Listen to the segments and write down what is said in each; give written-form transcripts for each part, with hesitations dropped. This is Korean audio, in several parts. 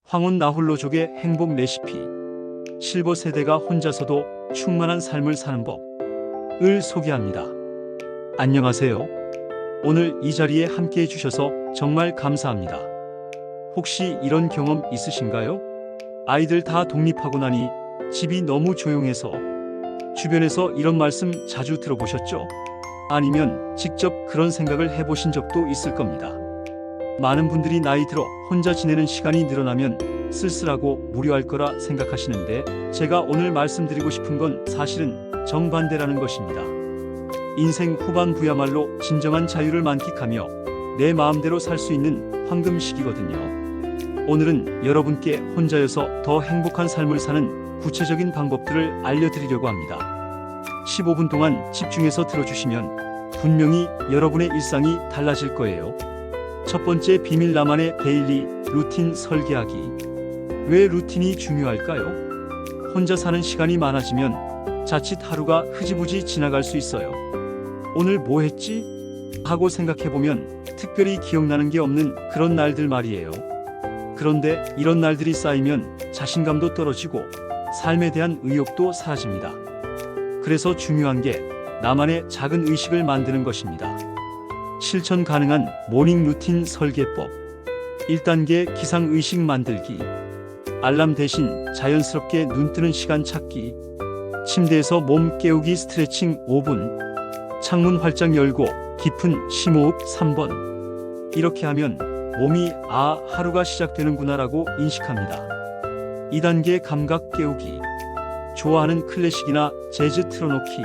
황혼 나홀로족의 행복 레시피. 실버 세대가 혼자서도 충만한 삶을 사는 법을 소개합니다. 안녕하세요. 오늘 이 자리에 함께 해주셔서 정말 감사합니다. 혹시 이런 경험 있으신가요? 아이들 다 독립하고 나니 집이 너무 조용해서. 주변에서 이런 말씀 자주 들어보셨죠? 아니면 직접 그런 생각을 해보신 적도 있을 겁니다. 많은 분들이 나이 들어 혼자 지내는 시간이 늘어나면 쓸쓸하고 무료할 거라 생각하시는데, 제가 오늘 말씀드리고 싶은 건 사실은 정반대라는 것입니다. 인생 후반부야말로 진정한 자유를 만끽하며 내 마음대로 살 수 있는 황금 시기거든요. 오늘은 여러분께 혼자여서 더 행복한 삶을 사는 구체적인 방법들을 알려드리려고 합니다. 15분 동안 집중해서 들어주시면 분명히 여러분의 일상이 달라질 거예요. 첫 번째 비밀, 나만의 데일리 루틴 설계하기. 왜 루틴이 중요할까요? 혼자 사는 시간이 많아지면 자칫 하루가 흐지부지 지나갈 수 있어요. 오늘 뭐 했지? 하고 생각해보면 특별히 기억나는 게 없는 그런 날들 말이에요. 그런데 이런 날들이 쌓이면 자신감도 떨어지고 삶에 대한 의욕도 사라집니다. 그래서 중요한 게 나만의 작은 의식을 만드는 것입니다. 실천 가능한 모닝 루틴 설계법. 1단계 기상의식 만들기. 알람 대신 자연스럽게 눈 뜨는 시간 찾기. 침대에서 몸 깨우기 스트레칭 5분. 창문 활짝 열고 깊은 심호흡 3번. 이렇게 하면 몸이 하루가 시작되는구나 라고 인식합니다. 2단계 감각 깨우기. 좋아하는 클래식이나 재즈 틀어놓기.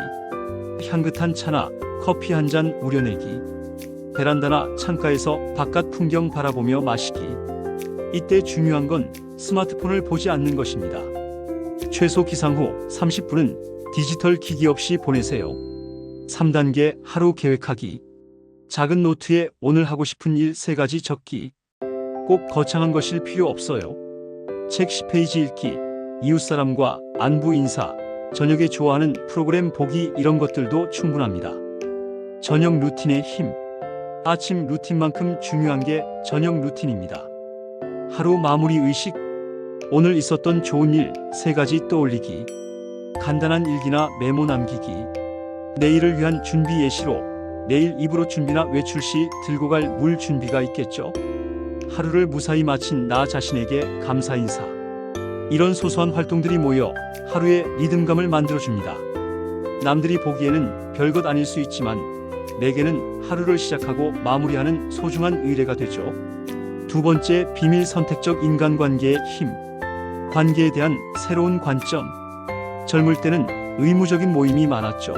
향긋한 차나 커피 한 잔 우려내기. 베란다나 창가에서 바깥 풍경 바라보며 마시기. 이때 중요한 건 스마트폰을 보지 않는 것입니다. 최소 기상 후 30분은 디지털 기기 없이 보내세요. 3단계 하루 계획하기. 작은 노트에 오늘 하고 싶은 일 3가지 적기. 꼭 거창한 것일 필요 없어요. 책 10페이지 읽기, 이웃사람과 안부 인사, 저녁에 좋아하는 프로그램 보기, 이런 것들도 충분합니다. 저녁 루틴의 힘. 아침 루틴만큼 중요한 게 저녁 루틴입니다. 하루 마무리 의식. 오늘 있었던 좋은 일 3가지 떠올리기. 간단한 일기나 메모 남기기. 내일을 위한 준비 예시로 내일 입으로 준비나 외출 시 들고 갈 물 준비가 있겠죠. 하루를 무사히 마친 나 자신에게 감사 인사. 이런 소소한 활동들이 모여 하루의 리듬감을 만들어줍니다. 남들이 보기에는 별것 아닐 수 있지만 내게는 하루를 시작하고 마무리하는 소중한 의뢰가 되죠. 2번째 비밀, 선택적 인간관계의 힘. 관계에 대한 새로운 관점. 젊을 때는 의무적인 모임이 많았죠.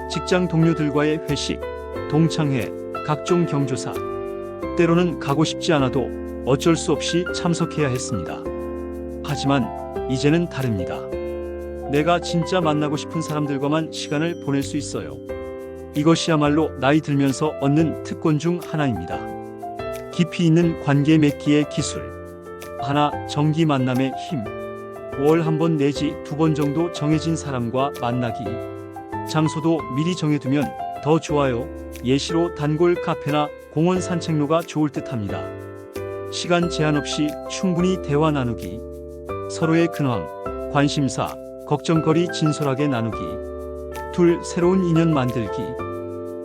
직장 동료들과의 회식, 동창회, 각종 경조사. 때로는 가고 싶지 않아도 어쩔 수 없이 참석해야 했습니다. 하지만 이제는 다릅니다. 내가 진짜 만나고 싶은 사람들과만 시간을 보낼 수 있어요. 이것이야말로 나이 들면서 얻는 특권 중 하나입니다. 깊이 있는 관계 맺기의 기술. 하나, 정기 만남의 힘. 월 1번 내지 2번 정도 정해진 사람과 만나기. 장소도 미리 정해두면 더 좋아요. 예시로 단골 카페나 공원 산책로가 좋을 듯합니다. 시간 제한 없이 충분히 대화 나누기. 서로의 근황, 관심사, 걱정거리 진솔하게 나누기. 2, 새로운 인연 만들기.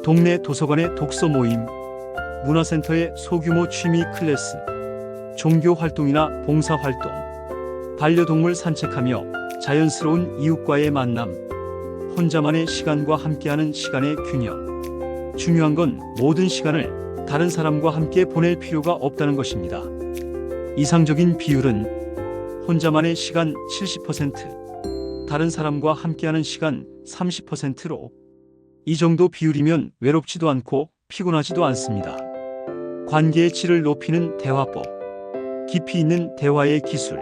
동네 도서관의 독서 모임, 문화센터의 소규모 취미 클래스, 종교 활동이나 봉사 활동, 반려동물 산책하며 자연스러운 이웃과의 만남. 혼자만의 시간과 함께하는 시간의 균형. 중요한 건 모든 시간을 다른 사람과 함께 보낼 필요가 없다는 것입니다. 이상적인 비율은 혼자만의 시간 70%, 다른 사람과 함께하는 시간 30%로. 이 정도 비율이면 외롭지도 않고 피곤하지도 않습니다. 관계의 질을 높이는 대화법. 깊이 있는 대화의 기술.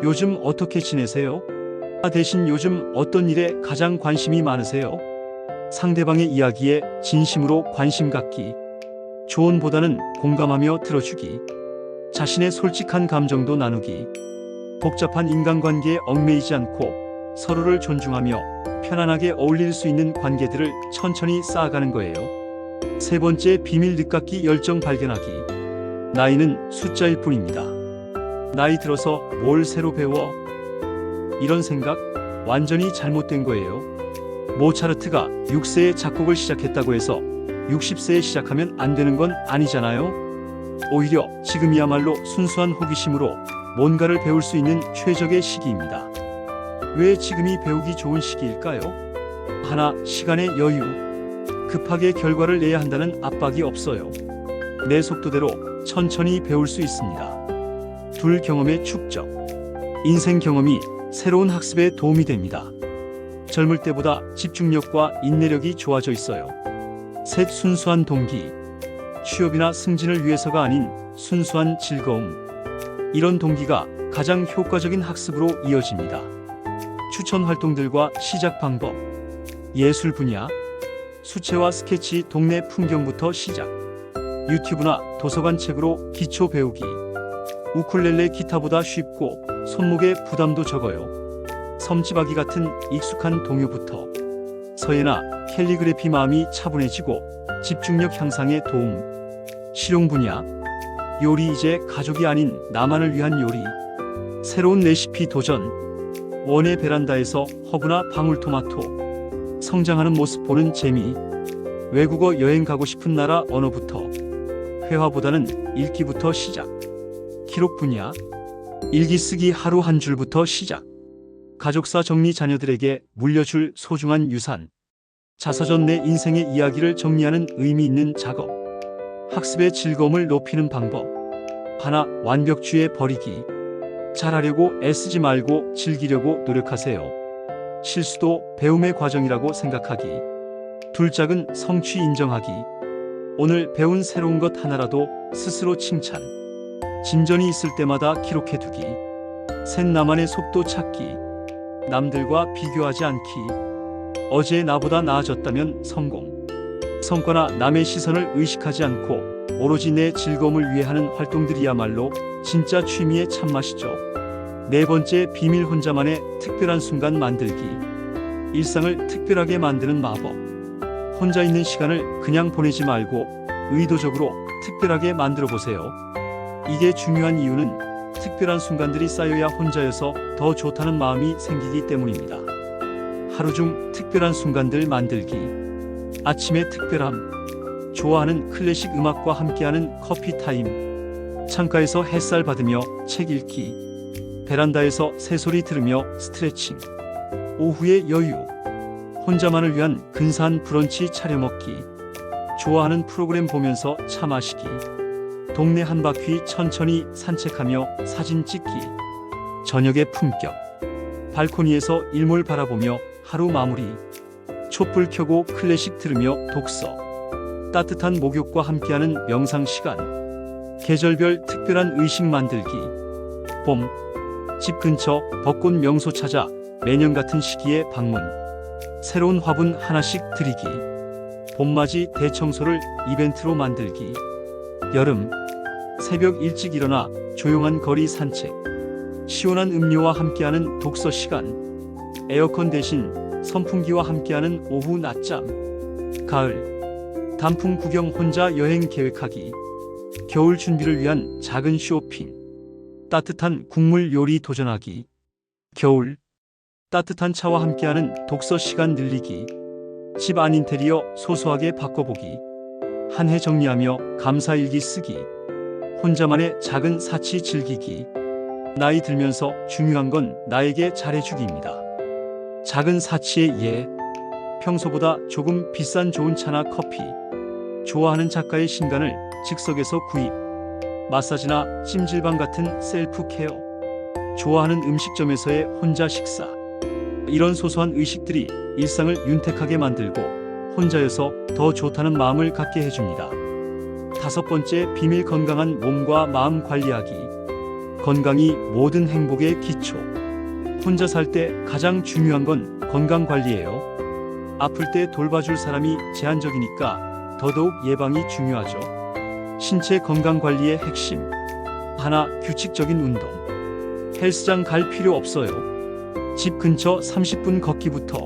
요즘 어떻게 지내세요? 대신 요즘 어떤 일에 가장 관심이 많으세요? 상대방의 이야기에 진심으로 관심 갖기. 조언보다는 공감하며 들어주기. 자신의 솔직한 감정도 나누기. 복잡한 인간관계에 얽매이지 않고 서로를 존중하며 편안하게 어울릴 수 있는 관계들을 천천히 쌓아가는 거예요. 3번째 비밀, 늦깎이 열정 발견하기. 나이는 숫자일 뿐입니다. 나이 들어서 뭘 새로 배워? 이런 생각 완전히 잘못된 거예요. 모차르트가 6세에 작곡을 시작했다고 해서 60세에 시작하면 안 되는 건 아니잖아요. 오히려 지금이야말로 순수한 호기심으로 뭔가를 배울 수 있는 최적의 시기입니다. 왜 지금이 배우기 좋은 시기일까요? 하나, 시간의 여유. 급하게 결과를 내야 한다는 압박이 없어요. 내 속도대로 천천히 배울 수 있습니다. 둘, 경험의 축적. 인생 경험이 새로운 학습에 도움이 됩니다. 젊을 때보다 집중력과 인내력이 좋아져 있어요. 셋, 순수한 동기. 취업이나 승진을 위해서가 아닌 순수한 즐거움. 이런 동기가 가장 효과적인 학습으로 이어집니다. 추천 활동들과 시작 방법. 예술 분야. 수채화 스케치, 동네 풍경부터 시작. 유튜브나 도서관 책으로 기초 배우기. 우쿨렐레 기타보다 쉽고 손목에 부담도 적어요. 섬지박이 같은 익숙한 동요부터. 서예나 캘리그래피, 마음이 차분해지고 집중력 향상에 도움. 실용 분야. 요리, 이제 가족이 아닌 나만을 위한 요리. 새로운 레시피 도전. 원예 베란다에서 허브나 방울토마토. 성장하는 모습 보는 재미. 외국어 여행, 가고 싶은 나라 언어부터. 회화보다는 읽기부터 시작. 기록 분야. 일기 쓰기, 하루 한 줄부터 시작. 가족사 정리, 자녀들에게 물려줄 소중한 유산. 자서전, 내 인생의 이야기를 정리하는 의미 있는 작업. 학습의 즐거움을 높이는 방법. 하나, 완벽주의 버리기. 잘하려고 애쓰지 말고 즐기려고 노력하세요. 실수도 배움의 과정이라고 생각하기. 둘, 작은 성취 인정하기. 오늘 배운 새로운 것 하나라도 스스로 칭찬. 진전이 있을 때마다 기록해두기. 셋, 나만의 속도 찾기. 남들과 비교하지 않기. 어제 나보다 나아졌다면 성공. 성과나 남의 시선을 의식하지 않고 오로지 내 즐거움을 위해 하는 활동들이야말로 진짜 취미의 참맛이죠. 네 번째, 비밀, 혼자만의 특별한 순간 만들기. 일상을 특별하게 만드는 마법. 혼자 있는 시간을 그냥 보내지 말고 의도적으로 특별하게 만들어 보세요. 이게 중요한 이유는 특별한 순간들이 쌓여야 혼자여서 더 좋다는 마음이 생기기 때문입니다. 하루 중 특별한 순간들 만들기. 아침의 특별함. 좋아하는 클래식 음악과 함께하는 커피 타임. 창가에서 햇살 받으며 책 읽기. 베란다에서 새소리 들으며 스트레칭. 오후의 여유. 혼자만을 위한 근사한 브런치 차려 먹기. 좋아하는 프로그램 보면서 차 마시기. 동네 한 바퀴 천천히 산책하며 사진 찍기. 저녁의 품격. 발코니에서 일몰 바라보며 하루 마무리. 촛불 켜고 클래식 들으며 독서. 따뜻한 목욕과 함께하는 명상 시간. 계절별 특별한 의식 만들기. 봄. 집 근처 벚꽃 명소 찾아 매년 같은 시기에 방문. 새로운 화분 하나씩 드리기. 봄맞이 대청소를 이벤트로 만들기. 여름. 새벽 일찍 일어나 조용한 거리 산책. 시원한 음료와 함께하는 독서 시간. 에어컨 대신 선풍기와 함께하는 오후 낮잠. 가을. 단풍 구경, 혼자 여행 계획하기. 겨울 준비를 위한 작은 쇼핑. 따뜻한 국물 요리 도전하기. 겨울. 따뜻한 차와 함께하는 독서 시간 늘리기. 집 안 인테리어 소소하게 바꿔보기. 한 해 정리하며 감사일기 쓰기. 혼자만의 작은 사치 즐기기. 나이 들면서 중요한 건 나에게 잘해주기입니다. 작은 사치의 예. 평소보다 조금 비싼 좋은 차나 커피. 좋아하는 작가의 신간을 즉석에서 구입. 마사지나 찜질방 같은 셀프 케어. 좋아하는 음식점에서의 혼자 식사. 이런 소소한 의식들이 일상을 윤택하게 만들고 혼자여서 더 좋다는 마음을 갖게 해줍니다. 다섯 번째, 비밀, 건강한 몸과 마음 관리하기. 건강이 모든 행복의 기초. 혼자 살 때 가장 중요한 건 건강 관리예요. 아플 때 돌봐줄 사람이 제한적이니까 더더욱 예방이 중요하죠. 신체 건강 관리의 핵심. 하나, 규칙적인 운동. 헬스장 갈 필요 없어요. 집 근처 30분 걷기부터.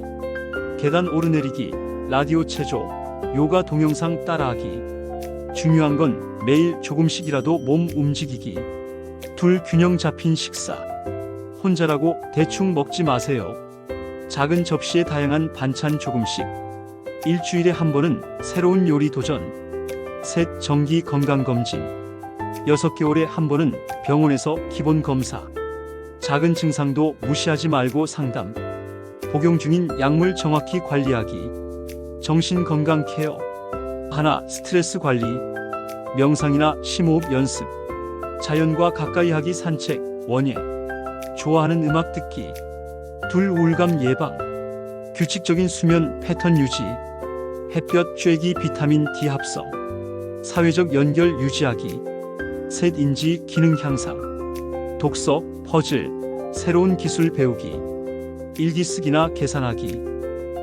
계단 오르내리기, 라디오 체조, 요가 동영상 따라하기. 중요한 건 매일 조금씩이라도 몸 움직이기. 둘 균형 잡힌 식사. 혼자라고 대충 먹지 마세요. 작은 접시에 다양한 반찬 조금씩. 일주일에 한 번은 새로운 요리 도전. 셋 정기 건강검진. 6개월에 한 번은 병원에서 기본 검사. 작은 증상도 무시하지 말고 상담. 복용 중인 약물 정확히 관리하기. 정신건강 케어. 하나 스트레스 관리. 명상이나 심호흡 연습. 자연과 가까이 하기 산책. 원예. 좋아하는 음악 듣기. 둘 우울감 예방. 규칙적인 수면 패턴 유지. 햇볕 쬐기 비타민 D 합성. 사회적 연결 유지하기. 셋 인지 기능 향상. 독서, 퍼즐, 새로운 기술 배우기. 일기 쓰기나 계산하기.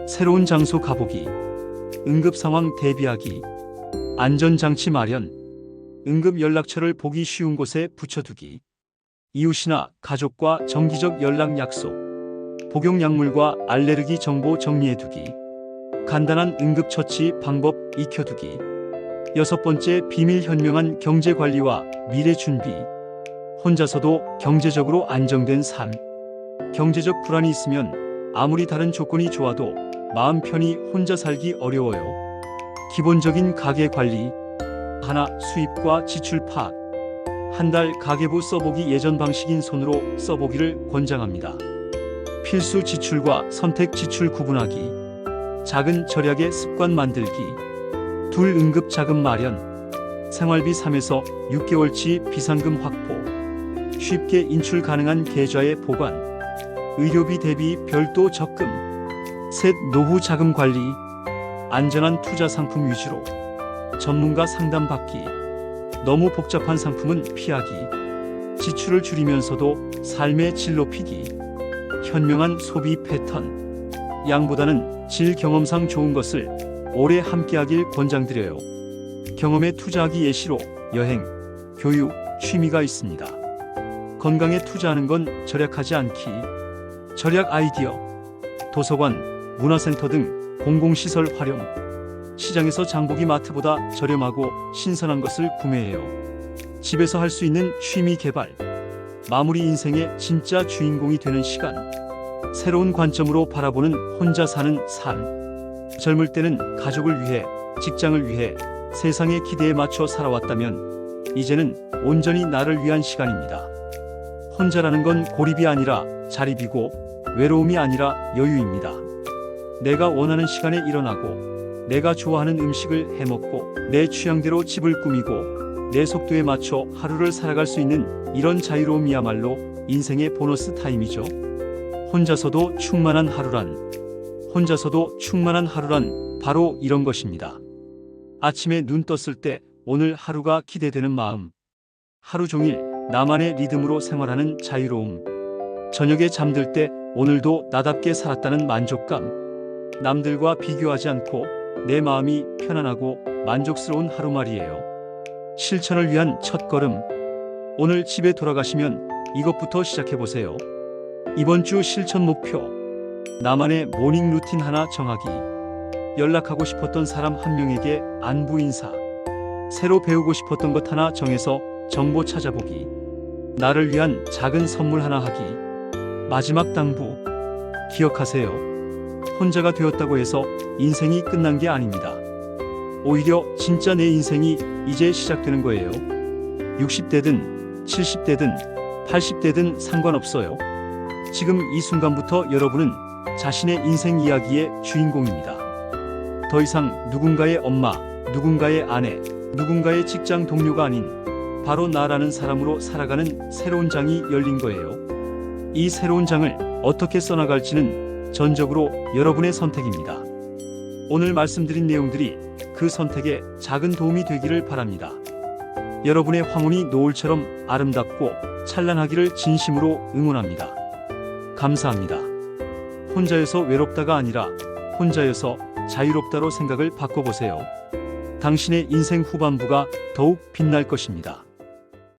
새로운 장소 가보기. 응급 상황 대비하기. 안전장치 마련. 응급 연락처를 보기 쉬운 곳에 붙여두기. 이웃이나 가족과 정기적 연락 약속. 복용 약물과 알레르기 정보 정리해두기. 간단한 응급처치 방법 익혀두기. 6번째 비밀 현명한 경제관리와 미래 준비. 혼자서도 경제적으로 안정된 삶. 경제적 불안이 있으면 아무리 다른 조건이 좋아도 마음 편히 혼자 살기 어려워요. 기본적인 가계 관리. 하나 수입과 지출 파악. 한 달 가계부 써보기 예전 방식인 손으로 써보기를 권장합니다. 필수 지출과 선택 지출 구분하기. 작은 절약의 습관 만들기. 둘 응급 자금 마련. 생활비 3에서 6개월치 비상금 확보. 쉽게 인출 가능한 계좌의 보관. 의료비 대비 별도 적금. 셋 노후 자금 관리. 안전한 투자 상품 위주로. 전문가 상담 받기. 너무 복잡한 상품은 피하기. 지출을 줄이면서도 삶의 질 높이기. 현명한 소비 패턴. 양보다는 질. 경험상 좋은 것을 오래 함께하길 권장드려요. 경험에 투자하기 예시로 여행, 교육, 취미가 있습니다. 건강에 투자하는 건 절약하지 않기. 절약 아이디어. 도서관, 문화센터 등 공공시설 활용. 시장에서 장보기 마트보다 저렴하고 신선한 것을 구매해요. 집에서 할 수 있는 취미 개발. 마무리 인생의 진짜 주인공이 되는 시간. 새로운 관점으로 바라보는 혼자 사는 삶. 젊을 때는 가족을 위해, 직장을 위해, 세상의 기대에 맞춰 살아왔다면 이제는 온전히 나를 위한 시간입니다. 혼자라는 건 고립이 아니라 자립이고 외로움이 아니라 여유입니다. 내가 원하는 시간에 일어나고 내가 좋아하는 음식을 해먹고 내 취향대로 집을 꾸미고 내 속도에 맞춰 하루를 살아갈 수 있는 이런 자유로움이야말로 인생의 보너스 타임이죠. 혼자서도 충만한 하루란 바로 이런 것입니다. 아침에 눈 떴을 때 오늘 하루가 기대되는 마음. 하루 종일 나만의 리듬으로 생활하는 자유로움. 저녁에 잠들 때 오늘도 나답게 살았다는 만족감. 남들과 비교하지 않고 내 마음이 편안하고 만족스러운 하루 말이에요. 실천을 위한 첫걸음. 오늘 집에 돌아가시면 이것부터 시작해보세요. 이번 주 실천 목표. 나만의 모닝 루틴 하나 정하기. 연락하고 싶었던 사람 한 명에게 안부 인사. 새로 배우고 싶었던 것 하나 정해서 정보 찾아보기. 나를 위한 작은 선물 하나 하기. 마지막 당부. 기억하세요. 혼자가 되었다고 해서 인생이 끝난 게 아닙니다. 오히려 진짜 내 인생이 이제 시작되는 거예요. 60대든 70대든 80대든 상관없어요. 지금 이 순간부터 여러분은 자신의 인생 이야기의 주인공입니다. 더 이상 누군가의 엄마, 누군가의 아내, 누군가의 직장 동료가 아닌 바로 나라는 사람으로 살아가는 새로운 장이 열린 거예요. 이 새로운 장을 어떻게 써나갈지는 전적으로 여러분의 선택입니다. 오늘 말씀드린 내용들이 그 선택에 작은 도움이 되기를 바랍니다. 여러분의 황혼이 노을처럼 아름답고 찬란하기를 진심으로 응원합니다. 감사합니다. 혼자여서 외롭다가 아니라 혼자여서 자유롭다로 생각을 바꿔보세요. 당신의 인생 후반부가 더욱 빛날 것입니다.